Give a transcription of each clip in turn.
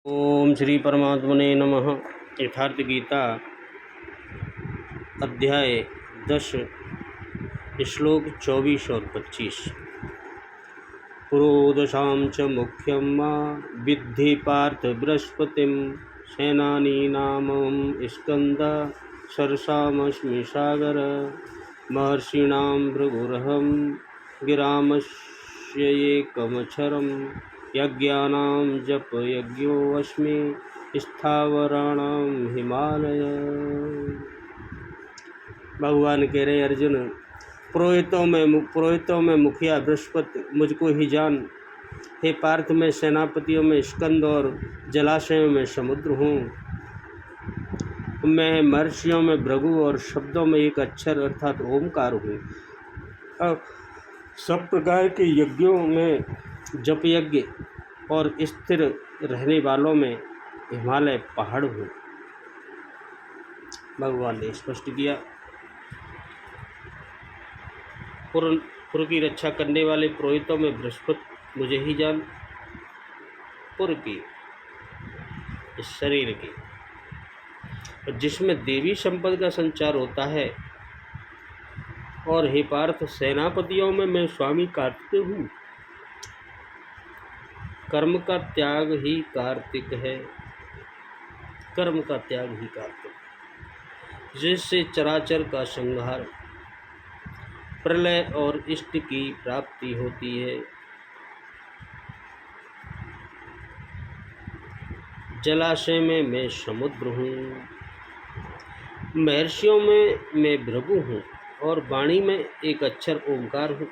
ओम श्री परमात्मने नमः। यथार्थ गीता अध्याय 10 श्लोक 24 और 25। पुरोदशां च मुख्यं मा विद्धि पार्थ बृहस्पतिं सेनानीनामहं स्कंद सरसामस्मि सागर महर्षीणां भृगुरहं गिरामस्येकमक्षरं यज्ञानां जप यज्ञोऽस्मि स्थावराणां हिमालय। भगवान कह रहे अर्जुन, पुरोहितों में मुखिया बृहस्पति मुझको ही जान। हे पार्थ, मैं सेनापतियों में स्कंद और जलाशयों में समुद्र हूँ। मैं महर्षियों में भृगु और शब्दों में एक अक्षर अर्थात ओमकार हूँ। अब सब प्रकार के यज्ञों में जप यज्ञ और स्थिर रहने वालों में हिमालय पहाड़ हूँ। भगवान ने स्पष्ट किया, पुर की रक्षा करने वाले पुरोहितों में बृहस्पति मुझे ही जान। पुर की, इस शरीर की, जिसमें देवी संपद का संचार होता है। और हे पार्थ, सेनापतियों में मैं स्वामी कार्तिक हूँ। कर्म का त्याग ही कार्तिक है। कर्म का त्याग ही कार्तिक, जिससे चराचर का संहार, प्रलय और इष्ट की प्राप्ति होती है। जलाशय में मैं समुद्र हूँ, महर्षियों में मैं भृगु हूँ और वाणी में एक अक्षर ओंकार हूँ,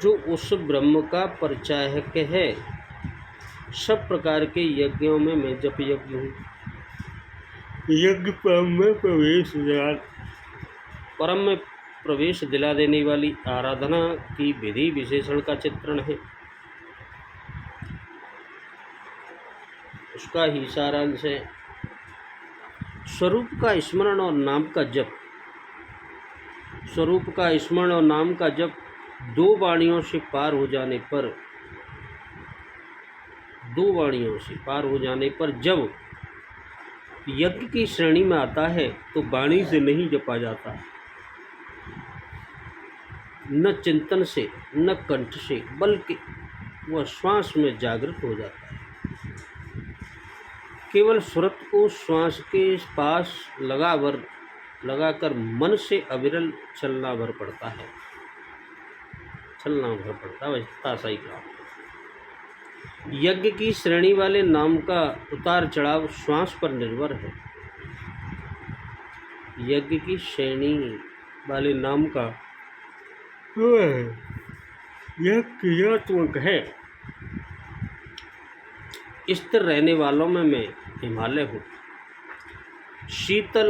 जो उस ब्रह्म का परिचायक है। सब प्रकार के यज्ञों में मैं जप यज्ञ हूँ। यज्ञ परम में प्रवेश दिला देने वाली आराधना की विधि विशेषण का चित्रण है। उसका ही सारांश है। स्वरूप का स्मरण और नाम का जप। स्वरूप का स्मरण और नाम का जप दो वाणियों से पार हो जाने पर जब यज्ञ की श्रेणी में आता है तो वाणी से नहीं जपा जाता, न चिंतन से, न कंठ से, बल्कि वह श्वास में जागृत हो जाता है। केवल सुरत को श्वास के पास लगाकर मन से अविरल चलना भर पड़ता है। वैसा सही कहा। यज्ञ की श्रेणी वाले नाम का उतार चढ़ाव श्वास पर निर्भर है। यज्ञ की श्रेणी वाले नाम का यह क्रियात्मक है। स्थिर रहने वालों में मैं हिमालय हूँ। शीतल,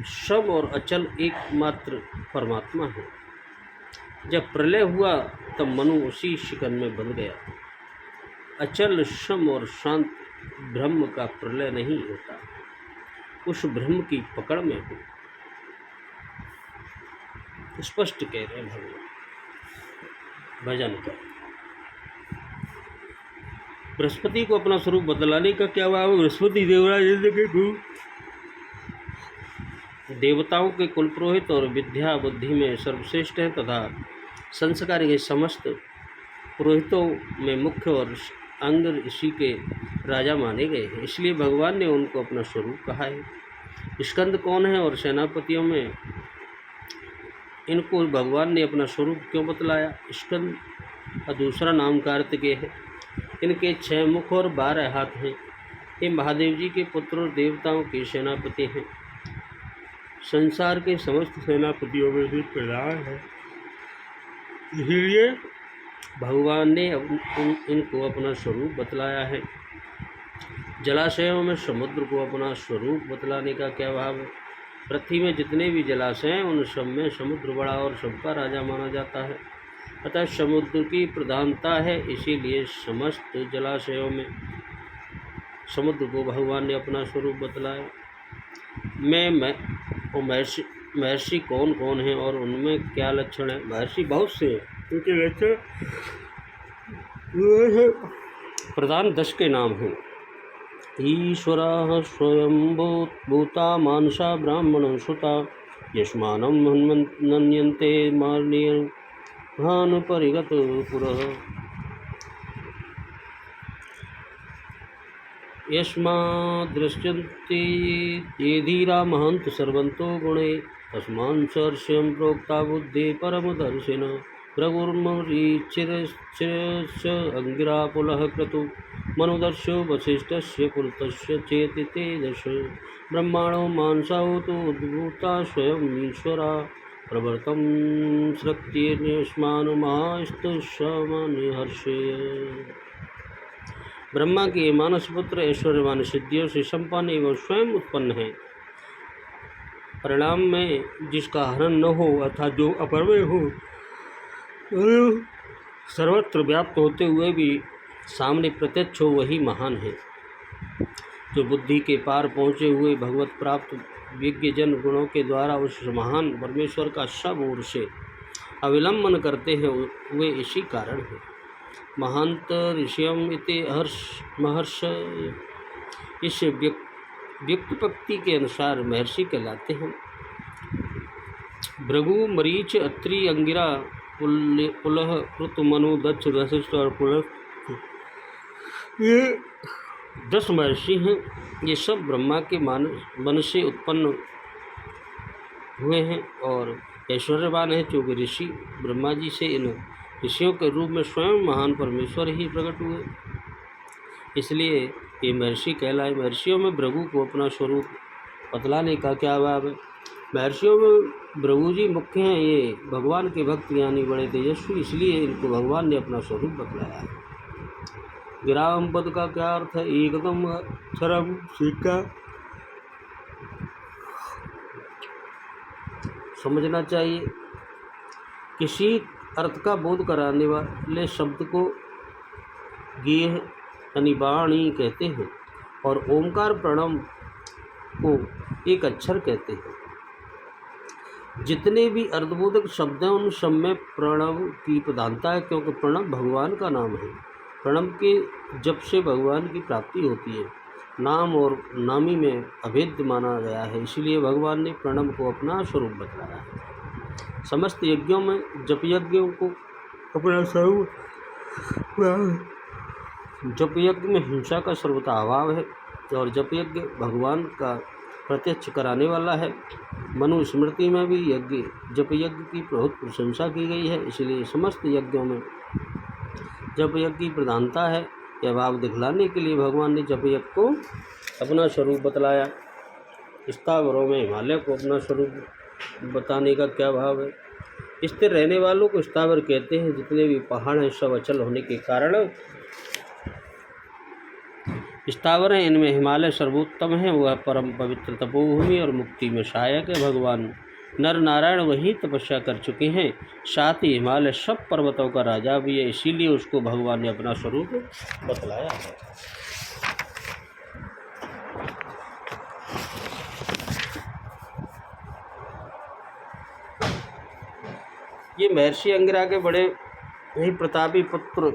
शम और अचल एकमात्र परमात्मा है। जब प्रलय हुआ तब मनु उसी शिकन में बंध गया। अचल, शम और शांत ब्रह्म का प्रलय नहीं होता। उस ब्रह्म की पकड़ में हूँ। स्पष्ट कह रहे हैं भगवान। भजन कर। बृहस्पति को अपना स्वरूप बदलाने का क्या भाव? बृहस्पति देवराज के गुरु, देवताओं के कुल पुरोहित और विद्या बुद्धि में सर्वश्रेष्ठ हैं तथा संस्कार के समस्त पुरोहितों में मुख्य और अंग ऋषि के राजा माने गए हैं। इसलिए भगवान ने उनको अपना स्वरूप कहा है। स्कंद कौन है और सेनापतियों में इनको भगवान ने अपना स्वरूप क्यों बतलाया? स्कंद का दूसरा नाम कार्तिकेय है। इनके 6 मुख और 12 हाथ हैं। ये महादेव जी के पुत्र और देवताओं के सेनापति हैं। संसार के समस्त सेनापतियों में भी प्रधान है। इसलिए भगवान ने इनको अपना स्वरूप बतलाया है। जलाशयों में समुद्र को अपना स्वरूप बतलाने का क्या भाव है? पृथ्वी में जितने भी जलाशय हैं उन सब में समुद्र बड़ा और सबका राजा माना जाता है। अतः समुद्र की प्रधानता है। इसीलिए समस्त जलाशयों में समुद्र को भगवान ने अपना स्वरूप बतलाया। मैं महर्षि कौन कौन हैं और उनमें क्या लक्षण है? महर्षि बहुत से हैं, उनके लक्षण प्रधान 10 के नाम हैं। ईश्वरः स्वयं भूता मानसा ब्राह्मणसुता यस्मानं नन्यन्ते मार्णीय परिगत पुरः यस्माद्दृश्यन्ते ये धीरा महन्त सर्वन्तो गुणे तस्मान् सर्ष्यं प्रोक्ता बुद्धि परमदर्शिन भृगुर्मरीचिरश्च अंगिरा पुलः क्रतु मनुदर्शो वसिष्ठस्य पुलतस्य चेति तेजस ब्रह्माणो मानसाओ तो उद्भूता स्वयं ईश्वरा प्रवर्तं सृक्तिर्यस्मान् महास्तुषमनिहर्षय। ब्रह्मा के मानस पुत्र ऐश्वर्यवान सिद्धियों से संपन्न एवं स्वयं उत्पन्न है, परिणाम में जिसका हरण न हो अर्थात जो अपरमेय हो, सर्वत्र व्याप्त होते हुए भी सामने प्रत्यक्ष हो, वही महान है। जो बुद्धि के पार पहुँचे हुए भगवत प्राप्त विज्ञ जन गुणों के द्वारा उस महान परमेश्वर का सब ओर से अविलंबन करते हैं, वे इसी कारण है। महांत ऋषियम इति महर्ष, इस व्यक्तिपक्ति के अनुसार महर्षि कहलाते हैं। भृगु मरीच अत्रि अंगिरा पुलह ऋतु मनु दक्ष वशिष्ठ और पुलह, ये 10 महर्षि हैं। ये सब ब्रह्मा के मन से उत्पन्न हुए हैं और ऐश्वर्यवान है, क्योंकि ऋषि ब्रह्मा जी से इन ऋषियों के रूप में स्वयं महान परमेश्वर ही प्रकट हुए, इसलिए ये महर्षि कहलाए। महर्षियों में भृगु को अपना स्वरूप बतलाने का क्या भाव है? महर्षियों में भृगु जी मुख्य हैं। ये भगवान के भक्त यानी बड़े तेजस्वी, इसलिए इनको भगवान ने अपना स्वरूप बतलाया है। विराम पद का क्या अर्थ है? एकदम अक्षरम सिक्का समझना चाहिए। किसी अर्थ का बोध कराने वाले शब्द को गेह यानी वाणी कहते हैं और ओंकार प्रणव को एक अक्षर कहते हैं। जितने भी अर्धबोधक शब्द हैं उन सब में प्रणव की प्रधानता है, क्योंकि प्रणव भगवान का नाम है। प्रणव के जप से भगवान की प्राप्ति होती है। नाम और नामी में अभेद्य माना गया है, इसलिए भगवान ने प्रणव को अपना स्वरूप बतलाया है। समस्त यज्ञों में जप यज्ञों को अपना स्वरूप, जप यज्ञ में हिंसा का सर्वथा अभाव है और जप यज्ञ भगवान का प्रत्यक्ष कराने वाला है। मनु स्मृति में भी यज्ञ जप यज्ञ की बहुत प्रशंसा की गई है, इसलिए समस्त यज्ञों में जप यज्ञ की प्रधानता है। यह भाव दिखलाने के लिए भगवान ने जप यज्ञ को अपना स्वरूप बतलाया। स्थावरों में हिमालय को अपना स्वरूप बताने का क्या भाव है? स्थिर रहने वालों को स्थावर कहते हैं। जितने भी पहाड़ हैं सब अचल होने के कारण स्थावर हैं। इनमें हिमालय सर्वोत्तम है, वह परम पवित्र तपोभूमि और मुक्ति में सहायक है। भगवान नर नारायण वही तपस्या कर चुके हैं, साथ ही हिमालय सब पर्वतों का राजा भी है, इसीलिए उसको भगवान ने अपना स्वरूप बतलाया है। ये महर्षि अंगिरा के बड़े ही प्रतापी पुत्र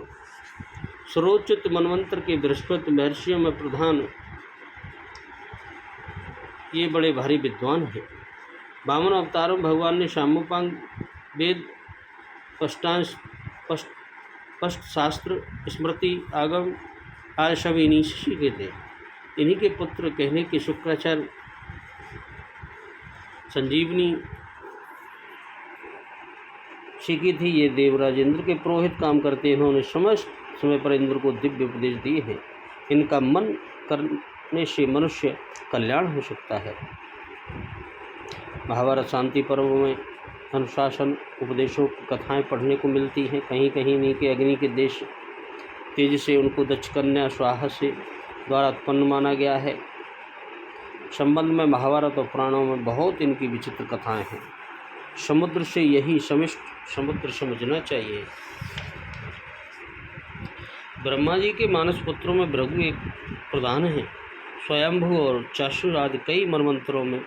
सर्वोच्च मनवंतर के बृहस्पति महर्षियों में प्रधान, ये बड़े भारी विद्वान हैं। 52 अवतारों भगवान ने शामोपांग वेद स्पष्ट शास्त्र स्मृति आगम आदि सभी इन्हीं से सीखे थे। इन्हीं के पुत्र कहने के शुक्राचार्य संजीवनी सीखी थी। ये देवराज इंद्र के पुरोहित काम करते हैं। इन्होंने समस्त समय पर इंद्र को दिव्य उपदेश दिए हैं। इनका मन करने से मनुष्य कल्याण हो सकता है। महाभारत शांति पर्व में अनुशासन उपदेशों की कथाएं पढ़ने को मिलती हैं। कहीं कहीं इन्हीं के अग्नि के देश तेज से उनको दक्ष कन्या स्वाहा से द्वारा उत्पन्न माना गया है। संबंध में महाभारत और पुराणों में बहुत इनकी विचित्र कथाएं हैं। समुद्र से यही समिष्ट समुद्र समझना चाहिए। ब्रह्मा जी के मानस पुत्रों में भृगु एक प्रधान है। स्वयंभू और चाशु आदि कई मनवंतरों में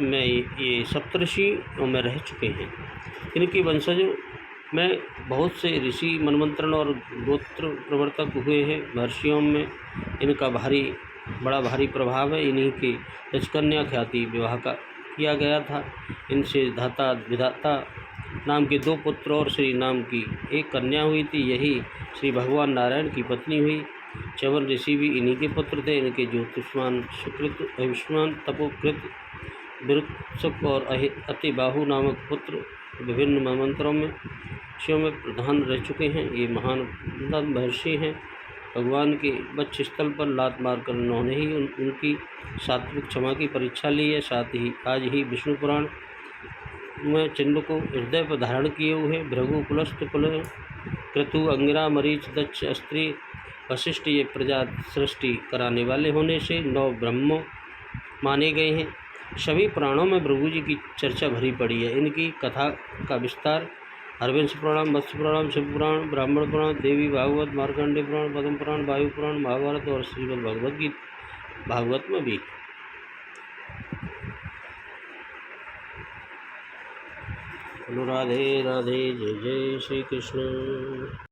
ये सप्तऋषियों में रह चुके हैं। इनके वंशजों में बहुत से ऋषि मनवंतरण और गोत्र प्रवर्तक हुए हैं। महर्षियों में इनका भारी बड़ा भारी प्रभाव है। इन्हीं के रजकन्या ख्याति विवाह का किया गया था। इनसे धाता विधाता नाम के 2 पुत्र और श्री नाम की एक कन्या हुई थी। यही श्री भगवान नारायण की पत्नी हुई। च्यवन ऋषि भी इन्हीं के पुत्र थे। इनके ज्योतिष्मान सुकृत आयुष्मान तपोकृत वृक्षक और अतिबाहु नामक पुत्र विभिन्न मंत्रों में ऋषियों में प्रधान रह चुके हैं। ये महान महर्षि हैं। भगवान के वक्ष स्थल पर लात मारकर उन्होंने ही उनकी सात्विक क्षमा की परीक्षा ली है। साथ ही आज ही विष्णु पुराण में चिन्ह को हृदय पर धारण किए हुए भृगु पुलस्त पुल क्रतु अंगिरा मरीच दक्ष स्त्री वशिष्ठ ये प्रजा सृष्टि कराने वाले होने से 9 ब्रह्मों माने गए हैं। सभी पुराणों में भृगु जी की चर्चा भरी पड़ी है। इनकी कथा का विस्तार हरवंश पुराण, मत्स्य पुराण, शिव पुराण, ब्राह्मण पुराण, देवी भागवत, मार्कंडेय पुराण, पद्म पुराण, वायु पुराण, महाभारत और श्रीमद् भागवत में भी। राधे राधे, जय जय श्री कृष्ण।